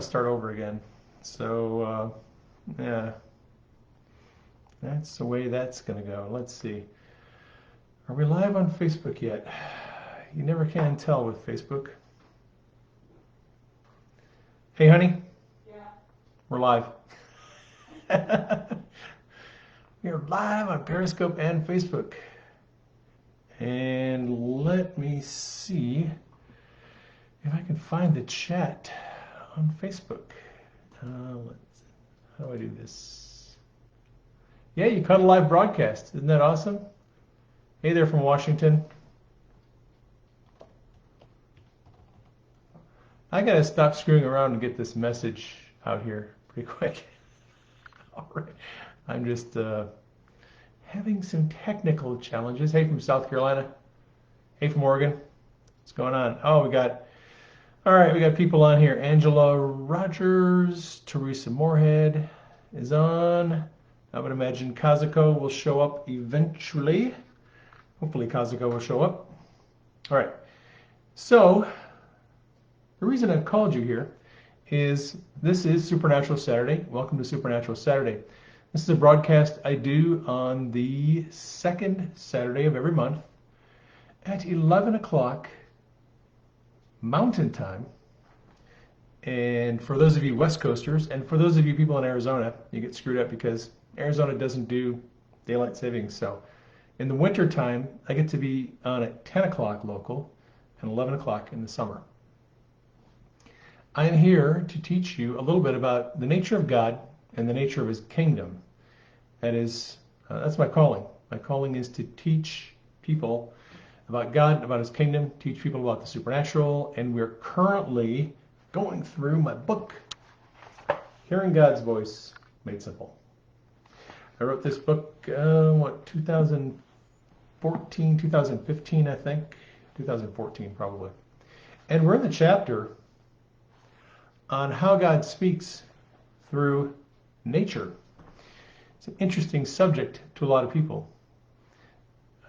start over again. So, yeah, that's the way that's going to go. Let's see. Are we live on Facebook yet? You never can tell with Facebook. Hey, honey. Yeah. We're live. We're live on Periscope and Facebook. And let me see if I can find the chat on Facebook. How do I do this? Yeah, you caught a live broadcast. Isn't that awesome? Hey there from Washington. I gotta stop screwing around and get this message out here pretty quick. All right. I'm just having some technical challenges. Hey from South Carolina. Hey from Oregon. What's going on? Oh, we got people on here. Angela Rogers, Teresa Moorhead is on. I would imagine Kazuko will show up eventually. Hopefully Kazuko will show up. All right. So the reason I've called you here is this is Supernatural Saturday. Welcome to Supernatural Saturday. This is a broadcast I do on the second Saturday of every month at 11 o'clock Mountain Time. And for those of you West Coasters, and for those of you people in Arizona, you get screwed up because Arizona doesn't do daylight savings. So in the winter time, I get to be on at 10 o'clock local and 11 o'clock in the summer. I am here to teach you a little bit about the nature of God and the nature of his kingdom. That's my calling. My calling is to teach people about God, about his kingdom, teach people about the supernatural, and we're currently going through my book, Hearing God's Voice Made Simple. I wrote this book, 2014, 2015, I think. 2014, probably. And we're in the chapter on how God speaks through nature. It's an interesting subject to a lot of people.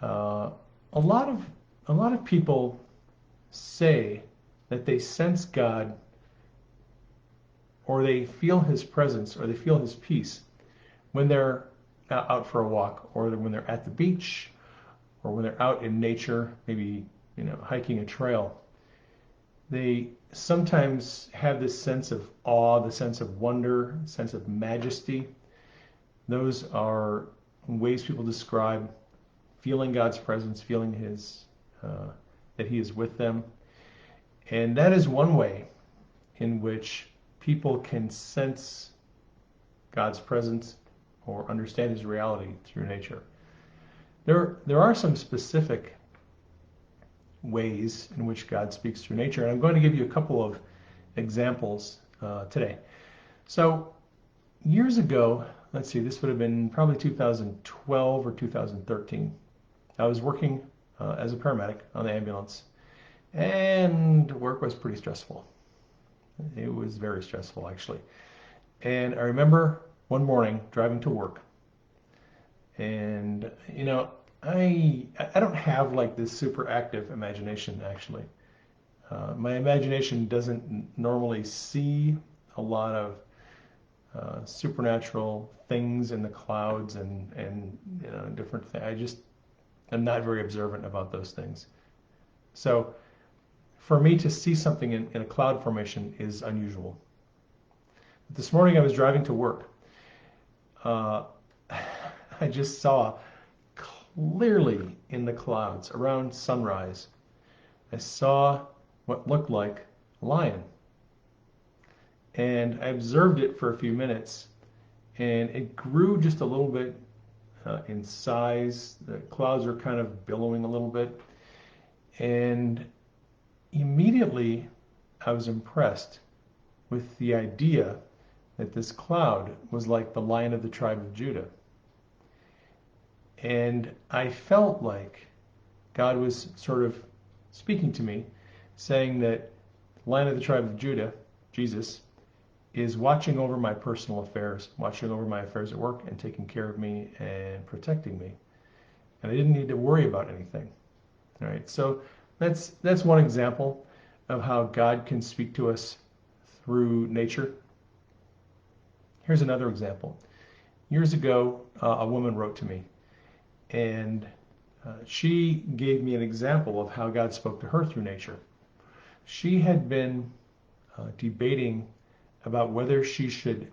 A lot of people say that they sense God, or they feel his presence, or they feel his peace when they're out for a walk, or when they're at the beach, or when they're out in nature, maybe hiking a trail. They sometimes have this sense of awe, the sense of wonder, sense of majesty. Those are ways people describe feeling God's presence, feeling that he is with them. And that is one way in which people can sense God's presence or understand his reality through nature. There are some specific ways in which God speaks through nature, and I'm going to give you a couple of examples today. So years ago, let's see, this would have been probably 2012 or 2013. I was working as a paramedic on the ambulance, and work was pretty stressful. It was very stressful, actually. And I remember one morning driving to work, and I don't have like this super active imagination, actually. My imagination doesn't normally see a lot of supernatural things in the clouds and different things. I'm not very observant about those things. So for me to see something in a cloud formation is unusual. But this morning I was driving to work. I just saw clearly in the clouds around sunrise, I saw what looked like a lion. And I observed it for a few minutes, and it grew just a little bit in size. The clouds are kind of billowing a little bit. And immediately I was impressed with the idea that this cloud was like the Lion of the tribe of Judah. And I felt like God was sort of speaking to me, saying that the Lion of the tribe of Judah, Jesus, is watching over my personal affairs, watching over my affairs at work, and taking care of me and protecting me. And I didn't need to worry about anything. All right, so that's one example of how God can speak to us through nature. Here's another example. Years ago, a woman wrote to me, and she gave me an example of how God spoke to her through nature. She had been debating about whether she should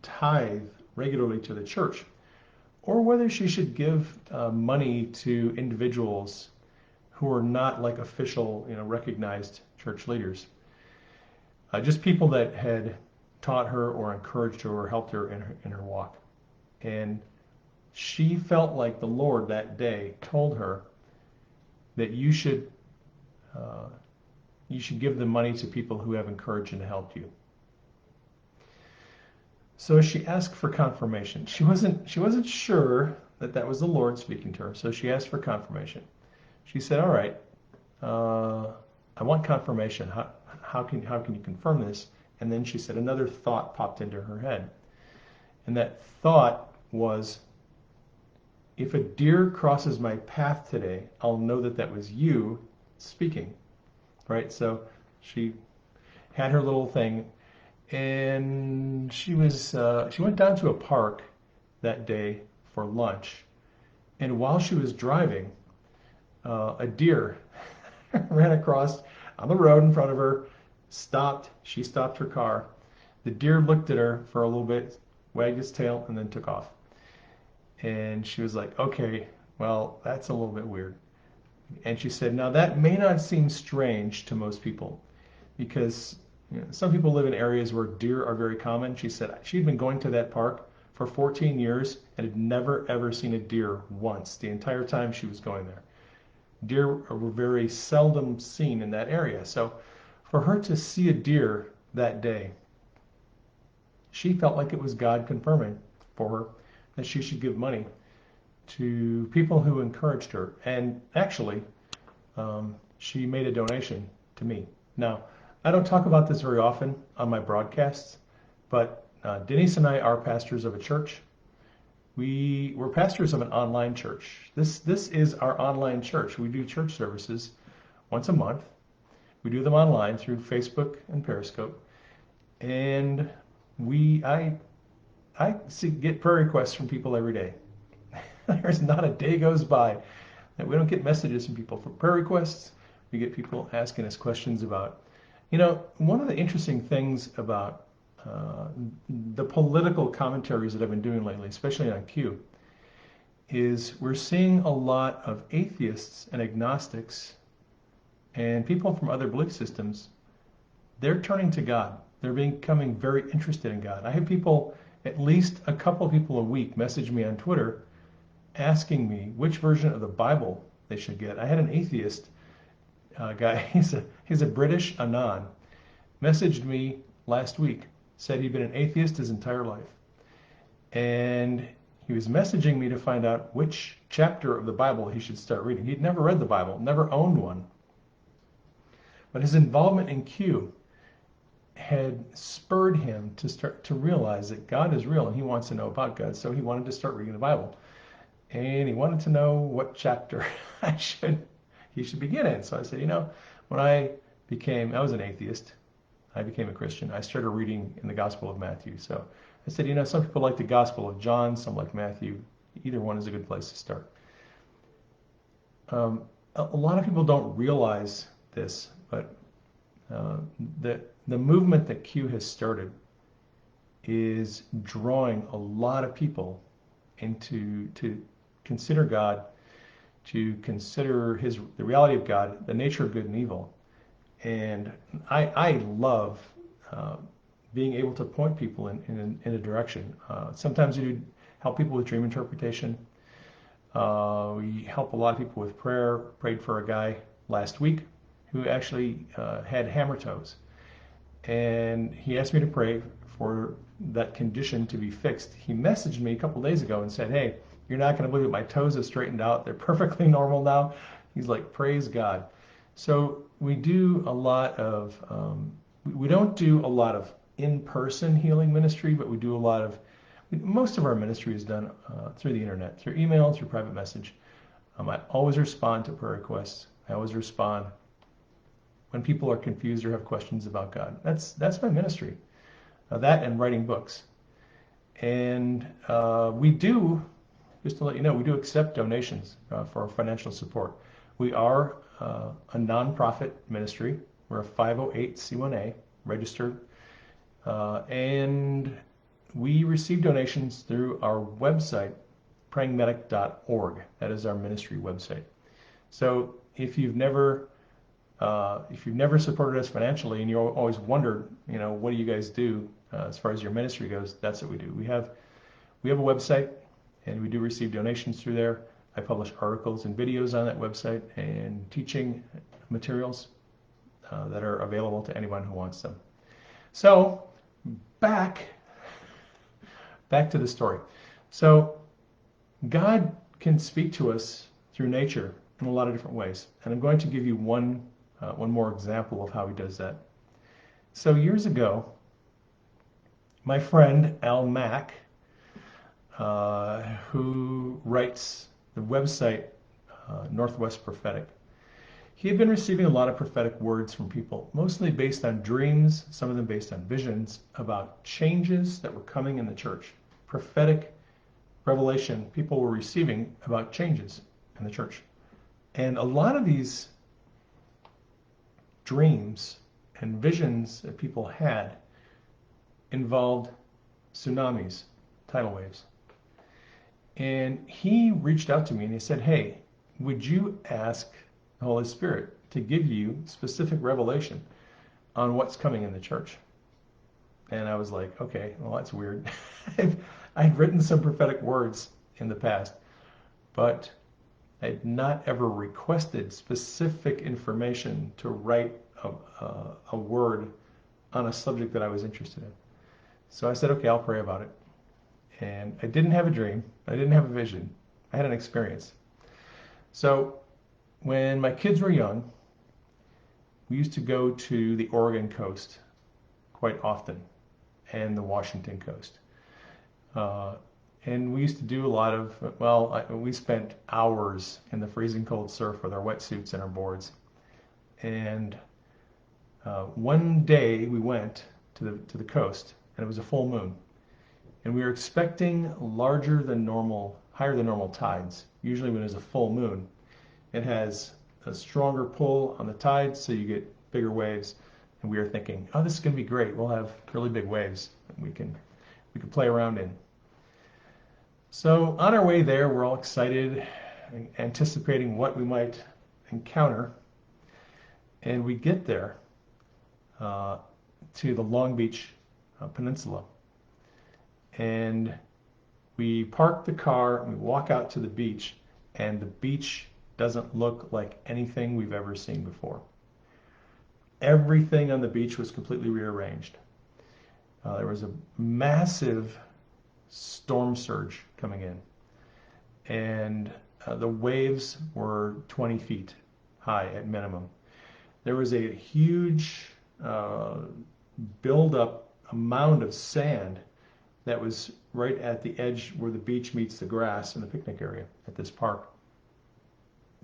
tithe regularly to the church or whether she should give money to individuals who are not like official, recognized church leaders. Just people that had taught her or encouraged her or helped her in her walk. And she felt like the Lord that day told her that you should give the money to people who have encouraged and helped you. So she asked for confirmation. She wasn't sure that was the Lord speaking to her. So she asked for confirmation. She said, "All right, I want confirmation. How can you confirm this?" And then she said another thought popped into her head, and that thought was, "If a deer crosses my path today, I'll know that was you speaking." Right? So she had her little thing, and she went down to a park that day for lunch, and while she was driving, a deer ran across on the road in front of her, stopped. She stopped her car. The deer looked at her for a little bit, wagged its tail, and then took off. And she was like, "Okay, well, that's a little bit weird." And she said, "Now that may not seem strange to most people because some people live in areas where deer are very common." She said she'd been going to that park for 14 years and had never ever seen a deer once the entire time she was going there. Deer were very seldom seen in that area. So for her to see a deer that day, she felt like it was God confirming for her that she should give money to people who encouraged her. And actually, she made a donation to me. Now, I don't talk about this very often on my broadcasts, but Denise and I are pastors of a church. We're pastors of an online church. This is our online church. We do church services once a month. We do them online through Facebook and Periscope. And I get prayer requests from people every day. There's not a day goes by that we don't get messages from people for prayer requests. We get people asking us questions about, one of the interesting things about the political commentaries that I've been doing lately, especially on Q, is we're seeing a lot of atheists and agnostics and people from other belief systems. They're turning to God. They're becoming very interested in God. I have people, at least a couple of people a week, message me on Twitter asking me which version of the Bible they should get. I had an atheist guy, he's a British Anon, messaged me last week, said he'd been an atheist his entire life. And he was messaging me to find out which chapter of the Bible he should start reading. He'd never read the Bible, never owned one. But his involvement in Q had spurred him to start to realize that God is real and he wants to know about God. So he wanted to start reading the Bible. And he wanted to know what chapter he should begin in. So I said, when I was an atheist, I became a Christian. I started reading in the Gospel of Matthew. So I said, some people like the Gospel of John, some like Matthew. Either one is a good place to start. A lot of people don't realize this, but the movement that Q has started is drawing a lot of people to consider God, to consider the reality of God, the nature of good and evil. And I love being able to point people in a direction. Sometimes we help people with dream interpretation. We help a lot of people with prayer. Prayed for a guy last week who actually had hammer toes. And he asked me to pray for that condition to be fixed. He messaged me a couple days ago and said, "Hey, you're not going to believe it. My toes have straightened out. They're perfectly normal now." He's like, "Praise God." So we do a lot of, we don't do a lot of in-person healing ministry, but we do most of our ministry is done through the internet, through email, through private message. I always respond to prayer requests. I always respond when people are confused or have questions about God. That's my ministry. That and writing books. And we do, just to let you know, we do accept donations for our financial support. We are a nonprofit ministry. We're a 508c1a registered, and we receive donations through our website, prayingmedic.org. That is our ministry website. So if you've never supported us financially and you always wondered, what do you guys do as far as your ministry goes? That's what we do. We have a website, and we do receive donations through there. I publish articles and videos on that website and teaching materials that are available to anyone who wants them. So back to the story. So God can speak to us through nature in a lot of different ways, and I'm going to give you one more example of how He does that. So years ago, my friend Al Mack, who writes the website Northwest Prophetic, he had been receiving a lot of prophetic words from people, mostly based on dreams, some of them based on visions, about changes that were coming in the church. Prophetic revelation people were receiving about changes in the church. And a lot of these dreams and visions that people had involved tsunamis, tidal waves. And he reached out to me and he said, hey, would you ask the Holy Spirit to give you specific revelation on what's coming in the church? And I was like, okay, well, that's weird. I'd written some prophetic words in the past, but I'd not ever requested specific information to write a word on a subject that I was interested in. So I said, okay, I'll pray about it. And I didn't have a dream. I didn't have a vision. I had an experience. So when my kids were young, we used to go to the Oregon coast quite often and the Washington coast. And we used to do a lot of, we spent hours in the freezing cold surf with our wetsuits and our boards. And one day we went to the coast, and it was a full moon. And we were expecting higher than normal tides. Usually when there's a full moon, it has a stronger pull on the tides, so you get bigger waves. And we were thinking, oh, this is going to be great. We'll have really big waves we can play around in. So on our way there, we're all excited, anticipating what we might encounter. And we get there to the Long Beach Peninsula. And we park the car and we walk out to the beach, and the beach doesn't look like anything we've ever seen before. Everything on the beach was completely rearranged. There was a massive storm surge coming in, and the waves were 20 feet high at minimum. There was a huge build-up, a mound of sand that was right at the edge where the beach meets the grass in the picnic area at this park.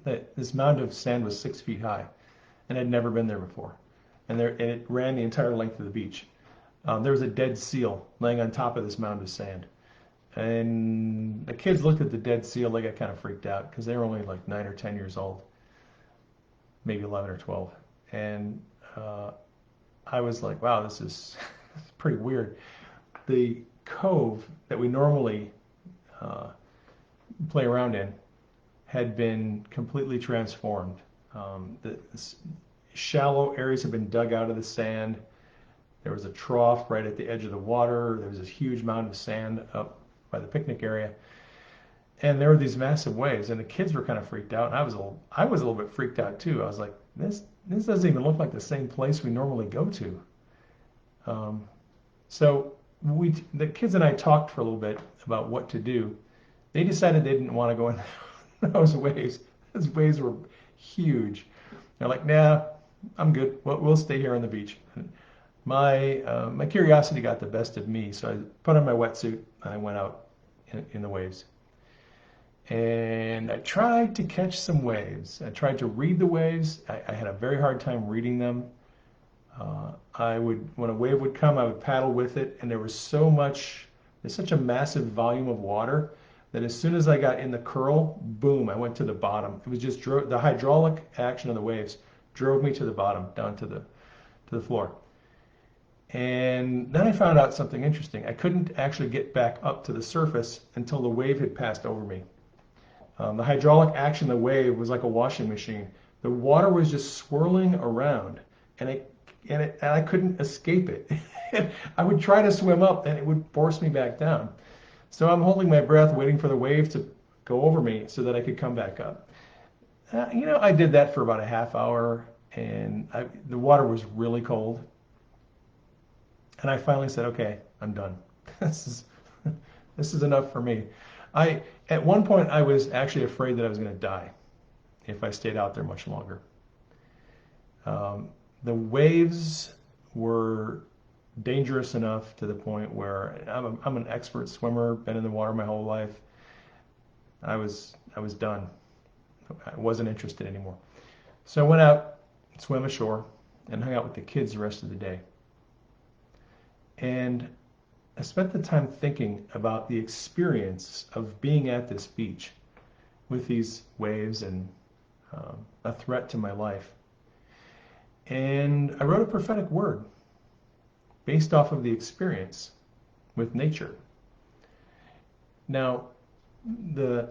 This mound of sand was 6 feet high and had never been there before. And it ran the entire length of the beach. There was a dead seal laying on top of this mound of sand. And the kids looked at the dead seal, they got kind of freaked out because they were only like 9 or 10 years old, maybe 11 or 12. And I was like, wow, this is pretty weird. The cove that we normally play around in had been completely transformed. The shallow areas had been dug out of the sand. There was a trough right at the edge of the water. There was this huge mound of sand up by the picnic area. And there were these massive waves, and the kids were kind of freaked out, and I was a little bit freaked out too. I was like, this doesn't even look like the same place we normally go to. So the kids and I talked for a little bit about what to do. They decided they didn't want to go in those waves. Those waves were huge. They're like, nah, I'm good. We'll stay here on the beach. My curiosity got the best of me, so I put on my wetsuit and I went out in the waves. And I tried to catch some waves. I tried to read the waves. I had a very hard time reading them. When a wave would come, I would paddle with it, and there's such a massive volume of water that as soon as I got in the curl, boom, I went to the bottom. It was just the hydraulic action of the waves drove me to the bottom, down to the floor. And then I found out something interesting. I couldn't actually get back up to the surface until the wave had passed over me. The hydraulic action of the wave was like a washing machine. The water was just swirling around, and I couldn't escape it. I would try to swim up, and it would force me back down. So I'm holding my breath, waiting for the wave to go over me so that I could come back up. I did that for about a half hour, and the water was really cold. And I finally said, okay, I'm done. This is enough for me. At one point, I was actually afraid that I was going to die if I stayed out there much longer. The waves were dangerous enough to the point where I'm an expert swimmer, been in the water my whole life. I was done. I wasn't interested anymore. So I went out, swam ashore, and hung out with the kids the rest of the day. And I spent the time thinking about the experience of being at this beach with these waves and a threat to my life. And I wrote a prophetic word based off of the experience with nature. Now, the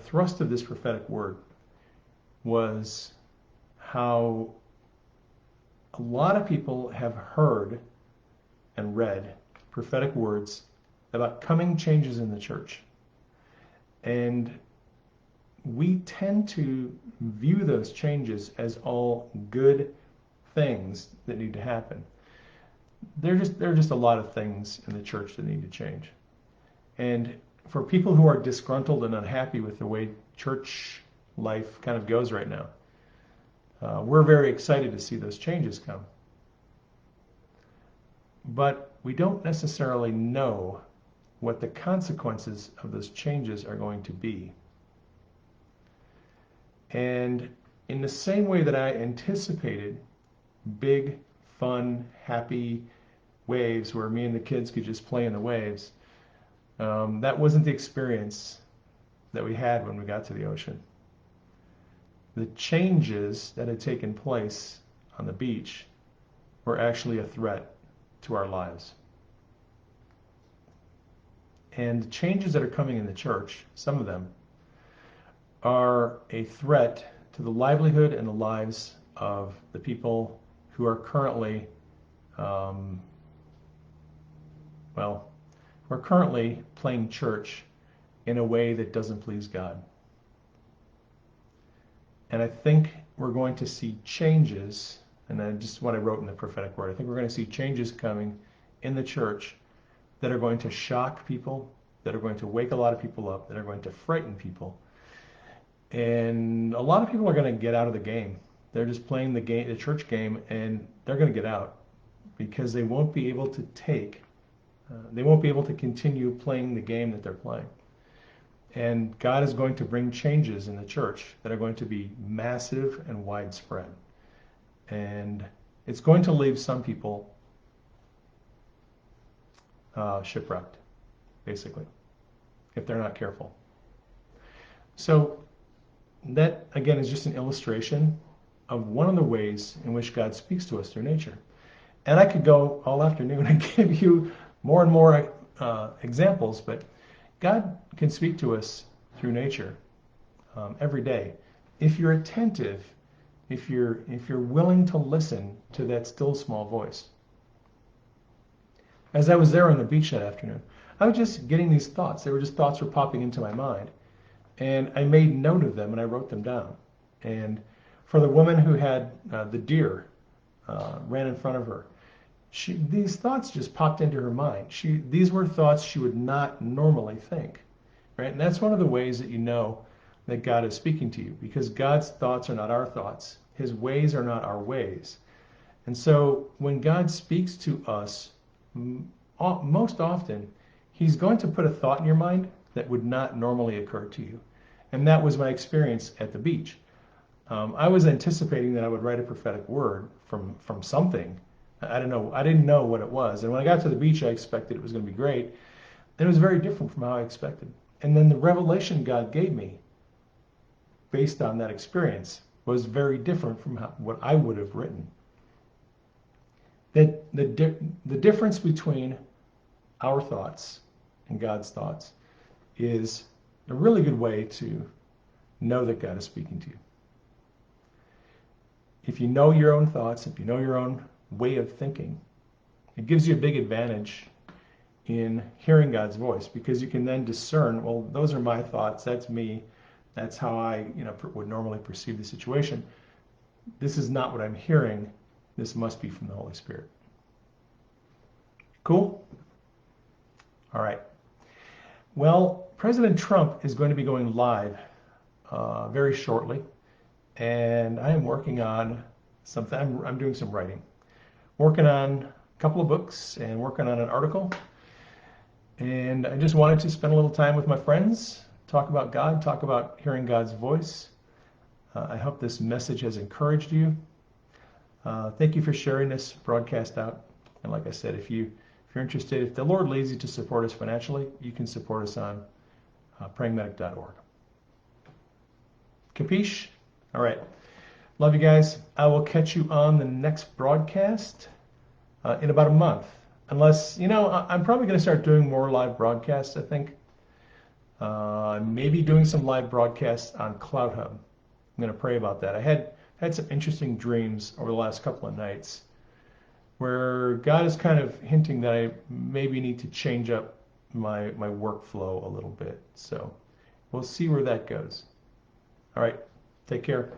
thrust of this prophetic word was how a lot of people have heard and read prophetic words about coming changes in the church. And we tend to view those changes as all good things that need to happen. There are just a lot of things in the church that need to change. And for people who are disgruntled and unhappy with the way church life kind of goes right now, we're very excited to see those changes come. But we don't necessarily know what the consequences of those changes are going to be. And in the same way that I anticipated big, fun, happy waves where me and the kids could just play in the waves, that wasn't the experience that we had when we got to the ocean. The changes that had taken place on the beach were actually a threat to our lives. And the changes that are coming in the church, some of them, are a threat to the livelihood and the lives of the people who are currently, playing church in a way that doesn't please God. And I think we're going to see changes, and then just what I wrote in the prophetic word, I think we're going to see changes coming in the church that are going to shock people, that are going to wake a lot of people up, that are going to frighten people. And a lot of people are going to get out of the game. They're just playing the church game, and they're going to get out because they won't be able to continue playing the game that they're playing. And God is going to bring changes in the church that are going to be massive and widespread. And it's going to leave some people shipwrecked, basically, if they're not careful. So that, again, is just an illustration of one of the ways in which God speaks to us through nature. And I could go all afternoon and give you more and more examples, but God can speak to us through nature every day. If you're attentive, if you're willing to listen to that still small voice. As I was there on the beach that afternoon, I was just getting these thoughts. They were just thoughts were popping into my mind. And I made note of them and I wrote them down. And for the woman who had the deer ran in front of her, these thoughts just popped into her mind. These were thoughts she would not normally think, right? And that's one of the ways that you know that God is speaking to you, because God's thoughts are not our thoughts. His ways are not our ways. And so when God speaks to us, most often, he's going to put a thought in your mind, that would not normally occur to you. And that was my experience at the beach. I was anticipating that I would write a prophetic word from something. I don't know. I didn't know what it was. And when I got to the beach, I expected it was going to be great. And it was very different from how I expected. And then the revelation God gave me based on that experience was very different from what I would have written. That the difference between our thoughts and God's thoughts is a really good way to know that God is speaking to you. If you know your own thoughts, if you know your own way of thinking, it gives you a big advantage in hearing God's voice, because you can then discern, well, those are my thoughts, that's me, that's how I would normally perceive the situation. This is not what I'm hearing. This must be from the Holy Spirit. Cool? All right. Well, President Trump is going to be going live very shortly, and I am working on something. I'm doing some writing, working on a couple of books and working on an article. And I just wanted to spend a little time with my friends, talk about God, talk about hearing God's voice. I hope this message has encouraged you. Thank you for sharing this broadcast out. And like I said, if you're interested, if the Lord leads you to support us financially, you can support us on prayingmedic.org. Capiche? All right. Love you guys. I will catch you on the next broadcast in about a month. Unless, I'm probably going to start doing more live broadcasts, I think. Maybe doing some live broadcasts on CloutHub. I'm going to pray about that. I had some interesting dreams over the last couple of nights where God is kind of hinting that I maybe need to change up my workflow a little bit. So we'll see where that goes. All right. Take care.